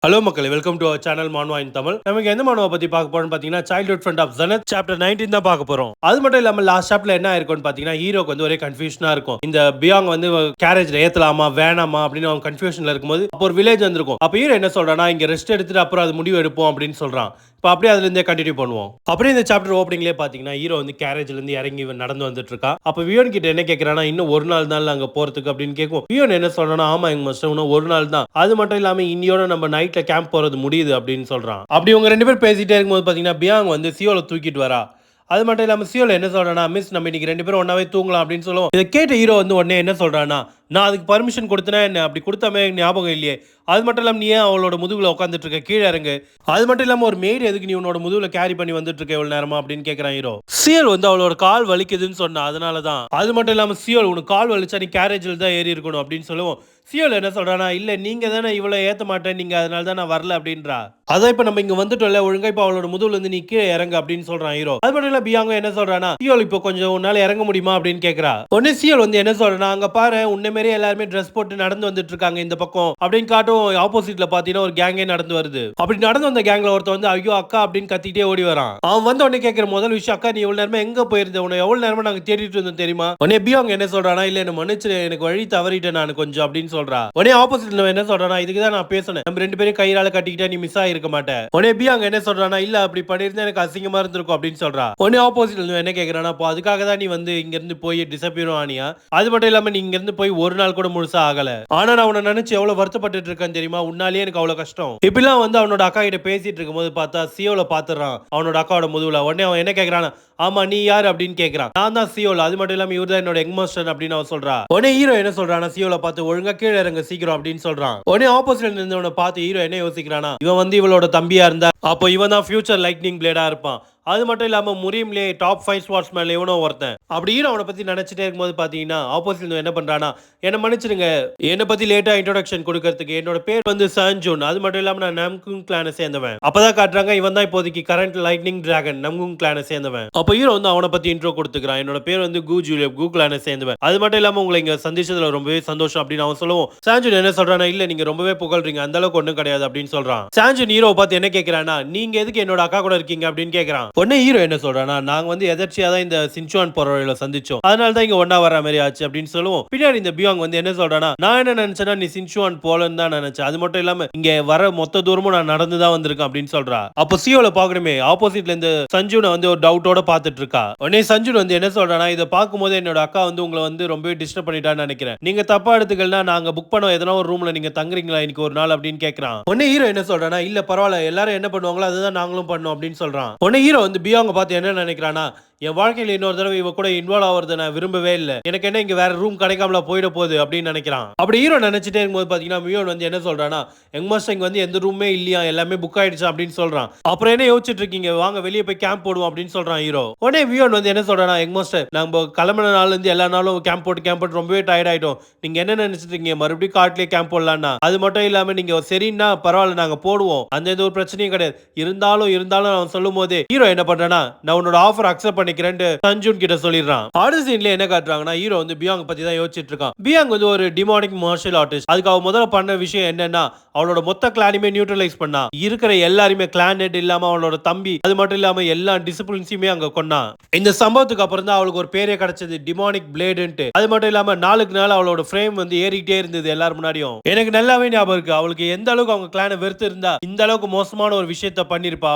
Hello மக்களே, welcome to our channel manhwa in Tamil. நமக்கு எந்த மானுவா பத்தி பார்க்க போறோம்னு பாத்தீங்கன்னா, childhood friend of Zenith chapter 19 தான் பார்க்க போறோம். அது மட்டும் இல்லாம லாஸ்ட் சாப்டர்ல என்ன ஆயிருக்கும்னு பாத்தீங்கன்னா, ஹீரோக்கு வந்து ஒரே கன்ஃபியூஷனா இருக்கும். இந்த பியாங் வந்து கேரேஜ்ல ஏத்தலாமா வேணாமா அப்படின்னு அவன் கன்ஃபியூஷன்ல இருக்கும்போது அப்போ ஒரு வில்லேஜ் வந்திருக்கும். அப்ப ஹீரோ என்ன சொல்றானா, இங்க ரெஸ்ட் எடுத்துட்டு அப்புறம் அது முடிவு எடுப்போம் அப்படின்னு சொல்றான். இப்போ அப்படியே அதுல இருந்தே கண்டினியூ பண்ணுவோம். அப்படியே இந்த சாப்டர் ஓப்பனிங்லேயே பாத்தீங்கன்னா, ஹீரோ வந்து கேரேஜ்ல இருந்து இறங்கி நடந்து வந்துட்டு இருக்கா. அப்ப வியோன் கிட்ட என்ன கேக்குறானா, இன்னும் ஒரு நாள் தான் அங்க போறதுக்கு அப்படின்னு கேட்கும். வியோன் என்ன சொல்றானா, ஆமா எங்க மாஸ்டர் இன்னும் ஒரு நாள் தான். அது மட்டும் இல்லாம இன்னியோட நம்ம நைட்ல கேம்ப் போறது முடியுது அப்படின்னு சொல்றான். அப்படி உங்க ரெண்டு பேரும் பேசிட்டே இருக்கும்போது பாத்தீங்கன்னா, பியாங் வந்து சியோல தூக்கிட்டு வரா. அது மட்டும் இல்லாம சியோல என்ன சொல்றானா, மிஸ் நம்ம இன்னைக்கு ரெண்டு பேரும் ஒன்னாவே தூங்கலாம் அப்படின்னு சொல்லுவோம். இதை கேட்ட ஹீரோ வந்து உடனே என்ன சொல்றானா, நான் அதுக்கு பர்மிஷன் கொடுத்தனா என்ன, அப்படி கொடுத்தாமே ஞாபகம் இல்லையே. அது மட்டும் இல்லாம நீ ஏன் அவளோட முதுகுல உட்காந்துட்டு இருக்க, கீழே இறங்கு. அது மட்டும் இல்லாம ஒரு மெய்டு எதுக்கு நீ உன்னோட முதுகுல கேரி பண்ணி வந்துட்டு இருக்க இவ்வளவு நேரமா அப்படின்னு கேட்கறான் ஹீரோ. சியோல் வந்து அவளோட கால் வலிக்குதுன்னு சொன்னா அதனாலதான். அது மட்டும் இல்லாம சியோல் உனக்கு கால் வலிச்சா நீ கேரேஜ்ல தான் ஏறி இருக்கணும் அப்படின்னு சொல்லுவோம். சியோல் என்ன சொல்றானா, இல்ல நீங்க தானே இவ்வளவு ஏத்த மாட்டேன் நீங்க அதனால தான் நான் வரல அப்படின்றா. அதான் இப்ப நம்ம இங்க வந்துட்டோம்ல, ஒழுங்கா இப்ப அவளோட முதுகுல இருந்து நீ கீழே இறங்க அப்படின்னு சொல்றான் ஹீரோ. அது மட்டும் இல்ல பியாங்கோ என்ன சொல்றானா, சியோல் இப்போ கொஞ்சம் உன்னால இறங்க முடியுமா அப்படின்னு கேக்குறா. உடனே சியோல் வந்து என்ன சொல்றானா, அங்க பாரு உன்ன மாதிரி எல்லாருமே ட்ரெஸ் போட்டு நடந்து வந்துட்டு இருக்காங்க இந்த பக்கம் அப்படின்னு காட்டும். ஆப்போசிட்ல பாத்தீங்கன்னா ஒரு கேங்கே நடந்து வருது. அப்படி நடந்து வந்த கேங்ல ஒருத்த வந்து ஐயோ அக்கா அப்படின்னு கத்திட்டே ஓடி வரான். அவன் வந்து உடனே கேட்கிற முதல் விஷயம், அக்கா நீ எவ்வளவு நேரமா எங்க போயிருந்த, உன்னை எவ்வளவு நேரமா நாங்க தேடிட்டு இருந்தோம் தெரியுமா. உடனே பியாங் என்ன சொல்றானா, இல்ல என்ன மன்னிச்சிரு எனக்கு வழி தவறிட்டேன் நான் கொஞ்சம் அப்படின்னு சொல்றா. உடனே ஆப்போசிட்ல என்ன சொல்றானா, இதுக்கு தான் நான் பேசணும், நம்ம ரெண்டு பேரும் கையால கட்டிக்கிட்டா நீ மிஸ் ஆயிருக்க மாட்டேன். உடனே பியாங் என்ன சொல்றானா, இல்ல அப்படி பண்ணிருந்தா எனக்கு அசிங்கமா இருந்திருக்கும் அப்படின்னு சொல்றா. உடனே ஆப்போசிட்ல என்ன கேக்குறானா, அப்போ அதுக்காக தான் நீ வந்து இங்க இருந்து போய் டிசப்பியர் ஆனியா. அது மட்டும் இல்லாம நீ இங்க இருந்து போய் ஒரு நாள் கூட முழுசா ஆகல. ஆனா நான் உன்னை நினைச்சு எவ்வளவு வருத்தப்பட்டு இருக்கேன் தெரியுமா, உன்னாலேயே எனக்கு அவ்வளவு கஷ்டம். இப்படிலாம் வந்து அவனோட அக்கா கிட்ட பேசிட்டு இருக்கும்போது பார்த்தா சியோல பாத்துறான் அவனோட அக்காவோட முதுகுல. உடனே அவன் என்ன கேக்குறான், ஆமா நீ யாரு அப்படின்னு கேக்குறான். நான் தான் சியோல், அது மட்டும் இல்லாம இவர் தான் என்னோட யங் மாஸ்டர் அப்படின்னு அவன் சொல்றா. உடனே ஹீரோ என்ன சொல்றானா, சியோல பார்த்து ஒழுங்கா கீழே இறங்க சீக்கிரம் அப்படின்னு சொல்றான். உடனே ஆப்போசிட்ல இருந்தவனை பார்த்து ஹீரோ என்ன யோசிக்கிறானா, இவன் வந்து இவளோட தம்பியா இருந்தா அப்போ இவன் தான் ஃபியூச்சர் லைட்னிங் பிளேடா இருப்பான். அது மட்டும் இல்லாம முரீம்லே டாப் 5 ஸ்வாட்ஸ்மேன்ல இவனும் ஒருத்தன். அப்படி ஹீரோ அவனை பத்தி நினைச்சிட்டே இருக்கும்போது பாத்தீங்கன்னா ஆப்போசிட்ல என்ன பண்றானா, என்ன மன்னிச்சிடுங்க என்ன பத்தி லேட்டா இன்ட்ரோடக்ஷன் கொடுக்கறதுக்கு, என்னோட பேர் வந்து சன்ஜூன், அது மட்டும் இல்லாம நான் நம்குங் கிளானை சேர்ந்தவன். அப்பதான் காட்டுறாங்க இவன் தான் இப்போதைக்கு கரண்ட் லைட்னிங் டிராகன் நம்குங் கிளானை சேர்ந்தவன். அப்ப ஹீரோ வந்து அவனை பத்தி இன்ட்ரோ கொடுத்துக்கிறான். என்னோட பேர் வந்து கு ஜூலியப், கு கிளானை சேர்ந்தவன். அது மட்டும் இல்லாம உங்களை இங்க சந்திச்சதுல ரொம்பவே சந்தோஷம் அப்படின்னு அவன் சொல்லுவோம். சான்ஜூன் என்ன சொல்றானா, இல்ல நீங்க ரொம்பவே புகழ்றீங்க, அந்த அளவுக்கு ஒண்ணும் கிடையாது அப்படின்னு சொல்றான். சான்ஜூன் ஹீரோ பார்த்து என்ன கேக்குறானா, நீங்க எதுக்கு என்னோட அக்கா கூட இருக்கீங்க அப்படின்னு கேக்குறான். உடனே ஹீரோ என்ன சொல்றானா, நாங்க வந்து எதர்ச்சியா தான் இந்த சின்சுவான் போற வழியில சந்திச்சோம், அதனால தான் இங்க ஒண்ணா வர மாதிரி ஆச்சு அப்படின்னு சொல்லுவோம். பின்னாடி இந்த பியாங் வந்து என்ன சொல்றானா, நான் என்ன நினைச்சேன்னா நீ சின்சுவான் போலன்னு தான் நினைச்சேன், அது மட்டும் இல்லாம இங்க வர மொத்த தூரமும் நான் நடந்து தான் வந்திருக்கேன் அப்படின்னு சொல்றா. அப்போ சியோல பாக்கணுமே ஆப்போசிட்ல இந்த சஞ்சுனை வந்து ஒரு டவுட்டோட பாத்துட்டு இருக்கா. உடனே சஞ்சுன் வந்து என்ன சொல்றானா, இதை பார்க்கும்போது என்னோட அக்கா வந்து உங்களை வந்து ரொம்பவே டிஸ்டர்ப் பண்ணிட்டான்னு நினைக்கிறேன், நீங்க தப்பா எடுத்துக்கலனா நாங்க புக் பண்ண எதனா ஒரு ரூம்ல நீங்க தங்குறீங்களா இன்னைக்கு ஒரு நாள் அப்படின்னு கேட்கறான். உடனே ஹீரோ என்ன சொல்றானா, இல்ல பரவாயில்ல எல்லாரும் என்ன பண்ணுவாங்களோ அதுதான் நாங்களும் பண்ணோம் அப்படின்னு சொல்றான். உடனே ஹீரோ வந்து பியாங்க பார்த்து என்ன நினைக்கிறானா, என் வாழ்க்கையில இன்னொரு தடவை இவ கூட இன்வால்வ் ஆவறத நான் விரும்பவே இல்லை, எனக்கு என்ன இங்க வேற ரூம் கிடைக்காமல போயிட போகுது அப்படின்னு நினைக்கிறான். அப்படி ஹீரோ நினைச்சிட்டே இருக்கும்போது பாத்தீங்கன்னா மியோன் வந்து என்ன சொல்றானா, யங் மாஸ்டர் இங்க வந்து எந்த ரூமே இல்லையா, எல்லாமே புக் ஆயிடுச்சு அப்படின்னு சொல்றான். அப்புறம் என்ன யோசிச்சுட்டு இருக்கீங்க, வாங்க வெளியே போய் கேம்ப் போடுவோம் அப்படின்னு சொல்றான் ஹீரோ. உடனே மியோன் வந்து என்ன சொல்றானா, யங் மாஸ்டர் நம்ம கிளம்பின நாள்ல இருந்து எல்லா நாளும் கேம்ப் போட்டு ரொம்பவே டயர்ட் ஆயிட்டோம், நீங்க என்ன நினைச்சிட்டு இருக்கீங்க மறுபடியும் காட்டிலே கேம்ப் போடலாம்னா. அது மட்டும் இல்லாம நீங்க சரின்னா பரவாயில்ல நாங்க போடுவோம், அந்த எந்த ஒரு பிரச்சனையும் கிடையாது. இருந்தாலும் அவன் சொல்லும் போது ஹீரோ என்ன பண்றானா, நான் உன்னோட ஆஃபர் அக்செப்ட் பண்ணிக்கிறேன்னு சஞ்சுன் கிட்ட சொல்லிடுறான். அடுத்த சீன்ல என்ன காட்டுறாங்கன்னா, ஹீரோ வந்து பியாங் பத்தி தான் யோசிச்சுட்டு இருக்கான். பியாங் வந்து ஒரு டிமானிக் மார்ஷல் ஆர்டிஸ்ட். அதுக்கு அவ முதல்ல பண்ண விஷயம் என்னன்னா, அவளோட மொத்த கிளானையுமே நியூட்ரலைஸ் பண்ணா, இருக்கிற எல்லாருமே கிளான் ஹெட் இல்லாம அவளோட தம்பி அது மட்டும் இல்லாம எல்லா டிசிப்ளின்ஸையுமே அங்க கொன்னா. இந்த சம்பவத்துக்கு அப்புறம் தான் அவளுக்கு ஒரு பேரே கிடைச்சது, டிமானிக் பிளேடுன்ட்டு. அது மட்டும் இல்லாம நாளுக்கு நாள் அவளோட ஃப்ரேம் வந்து ஏறிட்டே இருந்தது எல்லாரும் முன்னாடியும். எனக்கு நல்லாவே ஞாபகம் இருக்கு, அவளுக்கு எந்த அளவுக்கு அவங்க கிளானை வெறுத்து இருந்தா இந்த அளவுக்கு மோசமான ஒரு விஷயத்த பண்ணிருப்பா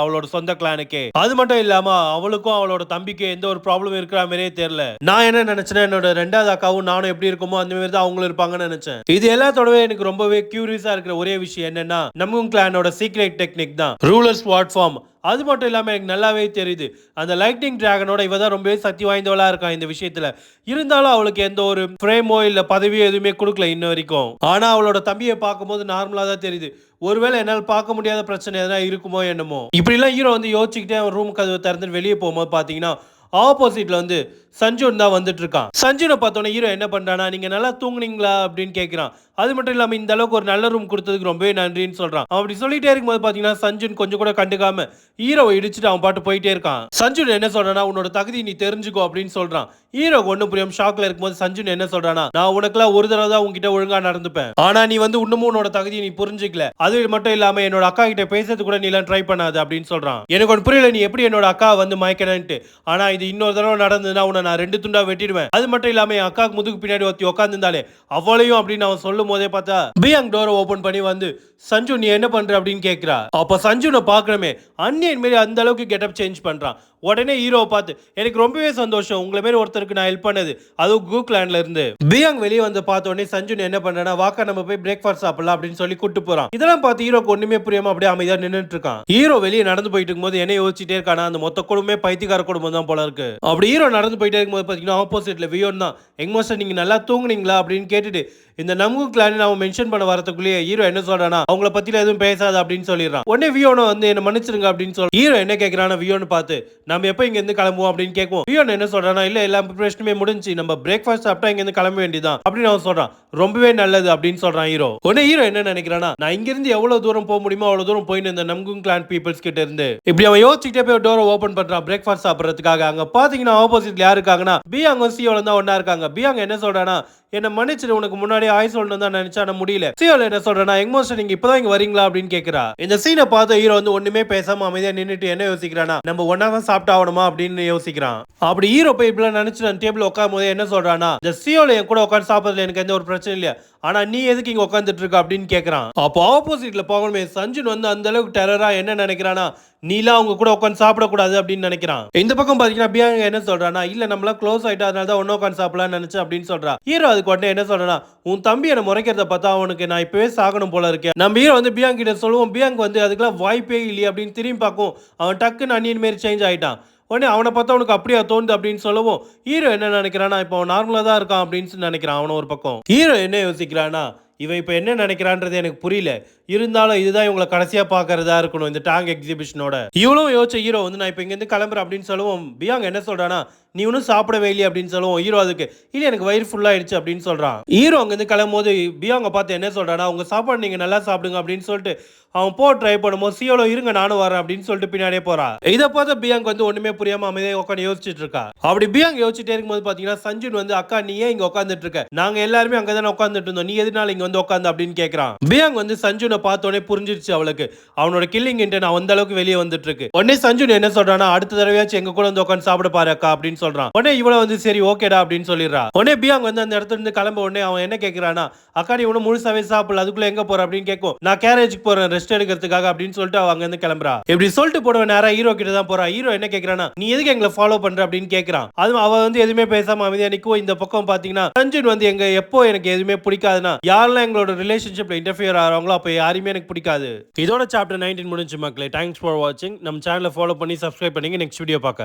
அவளோட சொந்த கிளானுக்கே. அது மட்டும் இல்லாம அவளுக்கும் அவளோட தம்பிக்கு எந்த ஒரு ப்ராப்ளம் இருக்கிற மாதிரியே தெரியல. நான் என்ன நினைச்சேன், என்னோட ரெண்டாவது அக்காவும் நானும் எப்படி இருக்குமோ அந்த மாதிரி தான் அவங்களும் இருப்பாங்கன்னு நினைச்சேன். இது எல்லாத்தோடவே எனக்கு ரொம்பவே கியூரியஸா இருக்கிற ஒரே விஷயம் என்னன்னா, நம்ம கிளானோட சீக்ரெட் டெக்னிக் தான் ரூலர் ஸ்வாட் ஃபார்ம். அது மட்டும் இல்லாம எனக்கு நல்லாவே தெரியுது, அந்த லைட்னிங் டிராகனோட இவ தான் ரொம்பவே சக்தி வாய்ந்தவளா இருக்கா இந்த விஷயத்துல. இருந்தாலும் அவளுக்கு எந்த ஒரு ஃப்ரேமோ இல்ல பதவியோ எதுவுமே கொடுக்கல இன்ன வரைக்கும். ஆனா அவளோட தம்பியை பார்க்கும்போது நார்மலா தான் தெரியுது. ஒருவேளை என்னால் பார்க்க முடியாத பிரச்சனை எதனா இருக்குமோ என்னமோ. இப்படி எல்லாம் ஹீரோ வந்து யோசிச்சுக்கிட்டே அவன் ரூம் கதவு திறந்து வெளியே போகும்போது பாத்தீங்கன்னா ஆப்போசிட்ல வந்து சஞ்சுன் தான் வந்துட்டு இருக்கான். சஞ்சுனை பார்த்தோன்னே ஹீரோ என்ன பண்றானா, நீங்க நல்லா தூங்குனீங்களா அப்படின்னு கேட்கிறான். அது மட்டும் இல்லாம இந்த அளவுக்கு ஒரு நல்ல ரூம் கொடுத்ததுக்கு ரொம்பவே நன்றின்னு சொல்றான். அப்படி சொல்லிட்டே இருக்கும்போது பாத்தீங்கன்னா சஞ்சுன் கொஞ்சம் கூட கண்டுக்காம ஹீரோவை இடிச்சுட்டு அவன் பாட்டு போயிட்டே இருக்கான். சஞ்சுன் என்ன சொல்றானா, உன்னோட தகுதி நீ தெரிஞ்சுக்கோ அப்படின்னு சொல்றான். ஹீரோ ஒண்ணு புரியாம ஷாக்ல இருக்கும்போது சஞ்சுன் என்ன சொல்றானா, நான் உனக்குலாம் ஒரு தடவை தான் உன்கிட்ட ஒழுங்கா நடந்துப்பேன், ஆனா நீ வந்து இன்னமும் உன்னோட தகுதியை நீ புரிஞ்சுக்கல, அது மட்டும் இல்லாம என்னோட அக்கா கிட்ட பேசுறது கூட நீ எல்லாம் ட்ரை பண்ணாது அப்படின்னு சொல்றான். எனக்கு ஒன்று புரியல, நீ எப்படி என்னோட அக்கா வந்து மயக்கணும்ட்டு, ஆனா இது இன்னொரு தடவை நடந்ததுன்னா உன்னை நான் 2 துண்டா வெட்டிடுவேன், அது மட்டும் இல்லாம என் அக்காக்கு முதுகு பின்னாடி ஒருத்தி உட்காந்துருந்தாலே அவளையும் அப்படின்னு அவன் சொல்லும் போதே பார்த்தா பியாங் டோரை ஓபன் பண்ணி வந்து சஞ்சு நீ என்ன பண்ற அப்படின்னு கேட்கிறா. அப்ப சஞ்சுனை பாக்கணுமே அன்னியன் மாரி அந்த அளவுக்கு கெட்டப் சேஞ்ச் பண்றான். உடனே ஹீரோவை பார்த்து எனக்கு ரொம்பவே சந்தோஷம், உங்களை மாரி ஒருத்தருக்கு நான் ஹெல்ப் பண்ணது, அதுவும் கூக்லாண்ட்ல இருந்து. பியாங் வெளியே வந்து பார்த்த உடனே சஞ்சு என்ன பண்றானா, வாக்கா நம்ம போய் பிரேக்ஃபாஸ்ட் சாப்பிடலாம் அப்படின்னு சொல்லி கூட்டு போறான். இதெல்லாம் பார்த்து ஹீரோக்கு ஒண்ணுமே புரியாம அப்படியே அமைதியா நின்னுட்டு இருக்கான். ஹீரோ வெளியே நடந்து போயிட்டு இருக்கும்போது என்ன யோசிச்சுட்டே இருக்கானா, அந்த மொத்த குடும்பமே பைத்தியக்கார குடும்பம் தான் போல இருக்கு. அப்படி ஹீரோ நடந்து போயிட்டே இருக்கும்போது பாத்தீங்கன்னா ஆப்போசிட்ல வியோன் தான் எங்மோஸ்டர் நீங்க நல்லா தூங்குனீங்களா அப்படின்னு கேட்டுட்டு இந்த நம்கு கிளான் அவன் மென்ஷன் பண்ண வரதுக்குள்ளேயே ஹீரோ என்ன சொல்றானா, அவங்கள பத்தில எதுவும் பேசாத அப்படின்னு சொல்லிடுறான். உடனே வியோனோ வந்து என்ன மன்னிச்சிருங்க அப்படின்னு சொல்லி ஹீரோ என்ன கேட்கிறானா, வியோன்னு பார்த்து நம்ம எப்போ இங்க இருந்து கிளம்புவோம் அப்படின்னு கேட்கும். வியோன் என்ன சொல்றானா, இல்ல எல்லா ப்ரிப்பரேஷனுமே முடிஞ்சு நம்ம பிரேக்ஃபாஸ்ட் சாப்பிட்டா இங்க இருந்து கிளம்ப வேண்டியதான் அப்படின்னு அவன் சொல்றான். ரொம்பவே நல்லது அப்படின்னு சொல்றான் ஹீரோ. உடனே ஹீரோ என்ன நினைக்கிறானா, நான் இங்க இருந்து எவ்வளவு தூரம் போக முடியுமோ அவ்வளவு தூரம் போயிட்டு இந்த நம்கு கிளான் பீப்பிள்ஸ் கிட்ட இருந்து இப்படி அவன் யோசிச்சுட்டே போய் டோரை ஓபன் பண்றான் பிரேக்ஃபாஸ்ட் சாப்பிடறதுக்காக. அங்க பாத்தீங்கன்னா ஆப்போசிட்ல யாரு இருக்காங்கன்னா பியாங் சியோல தான் ஒண்ணா இருக்காங்க. பியாங் என்ன சொல்றானா, என்ன மன்னிச்சிரு, உனக்கு முன்னாடி ஆய் சொல்லணும் தான் நினைச்சா முடியல. சியோல என்ன சொல்றேன்னா, எங்மோஸ்டர் நீங்க இப்பதான் இங்க வரீங்களா அப்படின்னு கேக்குறா. இந்த சீனை பார்த்த ஹீரோ வந்து ஒண்ணுமே பேசாம அமைதியா நின்னுட்டு என்ன யோசிக்கிறானா, நம்ம ஒன்னா தான் சாப்பிட்டு ஆகணுமா அப்படின்னு யோசிக்கிறான். அப்படி ஹீரோ போய் இப்படிலாம் நினைச்சு நான் டேபிள் உட்காரும் போது என்ன சொல்றானா, இந்த சியோல என் கூட உட்காந்து சாப்பிடுறதுல எனக்கு எந்த ஒரு பிரச்சனை இல்லையா, ஆனா நீ எதுக்கு இங்க உட்காந்துட்டு இருக்க அப்படின்னு கேக்குறான். அப்போ ஆப்போசிட்ல போகணுமே சஞ்சுன் வந்து அந்த அளவுக்கு டெரரா என்ன நினைக்கிறானா, நீலாம் அவங்க கூட உட்காந்து சாப்பிடக்கூடாது அப்படின்னு நினைக்கிறான். இந்த பக்கம் பாத்தீங்கன்னா பியாங் என்ன சொல்றானா, இல்ல நம்மளாம் க்ளோஸ் ஆயிட்டா அதனால தான் ஒன்னு உட்காந்து சாப்பிடலாம்னு நினைச்சு அப்படின்னு சொல்றா. ஹீரோ அதுக்கு உடனே என்ன சொல்றானா, உன் தம்பி என்ன முறைக்கிறத பார்த்தா அவனுக்கு நான் இப்பவே சாகணும் போல இருக்கேன். நம்ம ஹீரோ வந்து பியாங் கிட்ட சொல்லுவோம், பியாங் வந்து அதுக்கெல்லாம் வாய்ப்பே இல்லையே அப்படின்னு திரும்பி பார்க்கும். அவன் டக்குன்னு அன்னியன் மாரி சேஞ்ச் ஆயிட்டான். உடனே அவனை பார்த்தா அவனுக்கு அப்படியே தோணுது அப்படின்னு சொல்லவும் ஹீரோ என்ன நினைக்கிறானா, இப்போ அவன் நார்மலா தான் இருக்கான் அப்படின்னு நினைக்கிறான். அவன ஒரு பக்கம் ஹீரோ என்ன யோசிக்கிறானா, இவன் இப்போ என்ன நினைக்கிறான்றது எனக்கு புரியல, இருந்தாலும் இதுதான் இவங்களை கடைசியா பாக்குறதா இருக்கணும் இந்த டாங் எக்ஸிபிஷனோட. இவ்வளவு யோசிச்ச ஹீரோ வந்து நான் இப்போ இங்க இருந்து கிளம்புறேன் அப்படின்னு சொல்லுவோம். பியாங் என்ன சொல்றானா, நீ ஒன்னும் சாப்பிடவே இல்லையே அப்படின்னு சொல்லுவோம். ஹீரோ அதுக்கு இல்ல எனக்கு வயிறு ஃபுல்லா ஆயிடுச்சு அப்படின்னு சொல்றான். ஹீரோ அங்க இருந்து கிளம்பும் போது பியாங்க பார்த்து என்ன சொல்றானா, உங்க சாப்பாடு நீங்க நல்லா சாப்பிடுங்க அப்படின்னு சொல்லிட்டு அவன் போ ட்ரை பண்ணும்போது சியோல இருங்க நானும் வரேன் அப்படின்னு சொல்லிட்டு பின்னாடியே போறா. இதை பார்த்து பியாங் வந்து ஒண்ணுமே புரியாம அமைதியாக உட்காந்து யோசிச்சுட்டு இருக்கா. அப்படி பியாங் யோசிச்சுட்டே இருக்கும்போது பாத்தீங்கன்னா சஞ்சுன் வந்து அக்கா நீ ஏன் இங்க உட்காந்துட்டு இருக்க, நாங்க எல்லாருமே அங்கதானே உட்காந்துட்டு இருந்தோம், நீ எதனால இங்க வந்து உட்காந்து அப்படின்னு கேட்கறான். பியாங் வந்து சஞ்சுனை பார்த்தோன்னே புரிஞ்சிருச்சு அவளுக்கு அவனோட கில்லிங் இன்டென்ட் அந்த அளவுக்கு வெளியே வந்துட்டு இருக்கு. உடனே சஞ்சுன் என்ன சொல்றானா, அடுத்த தடவையாச்சும் எங்க கூட வந்து உட்காந்து சாப்பிட பாரு அக்கா அப்படின்னு சொல்றான். உடனே இவள வந்து சரி ஓகேடா அப்படின்னு சொல்லிடுறா. உடனே பியாங் வந்து அந்த இடத்துல இருந்து கிளம்ப உடனே அவன் என்ன கேட்கிறானா, அக்கா நீ ஒன்னும் முழுசாவே சாப்பிடல அதுக்குள்ள எங்க போற அப்படின்னு கேட்கும். நான் கேரேஜுக்கு போறேன் ரெஸ்ட் எடுக்கிறதுக்காக அப்படின்னு சொல்லிட்டு அவ அங்க இருந்து கிளம்புறா. இப்படி சொல்லிட்டு போடுவ நேரா ஹீரோ கிட்ட தான் போறா. ஹீரோ என்ன கேக்குறானா, நீ எதுக்கு எங்களை ஃபாலோ பண்ற அப்படின்னு கேக்குறான். அது அவ வந்து எதுவுமே பேசாம அமைதியா நிக்கும். இந்த பக்கம் பாத்தீங்கன்னா சஞ்சுன் வந்து எங்க எப்போ எனக்கு எதுவுமே பிடிக்காதுன்னா யாரெல்லாம் எங்களோட ரிலேஷன்ஷிப்ல இன்டர்ஃபியர் ஆறாங்களோ அப்ப யாருமே எனக்கு பிடிக்காது. இதோட சாப்டர் 19 முடிஞ்சு மக்களே. தேங்க்ஸ் ஃபார் வாட்சிங். நம்ம சேனலை ஃபாலோ பண்ணி சப்ஸ்கிரைப் பண்ணி நெக்ஸ்ட் வீடியோ பார்க்க.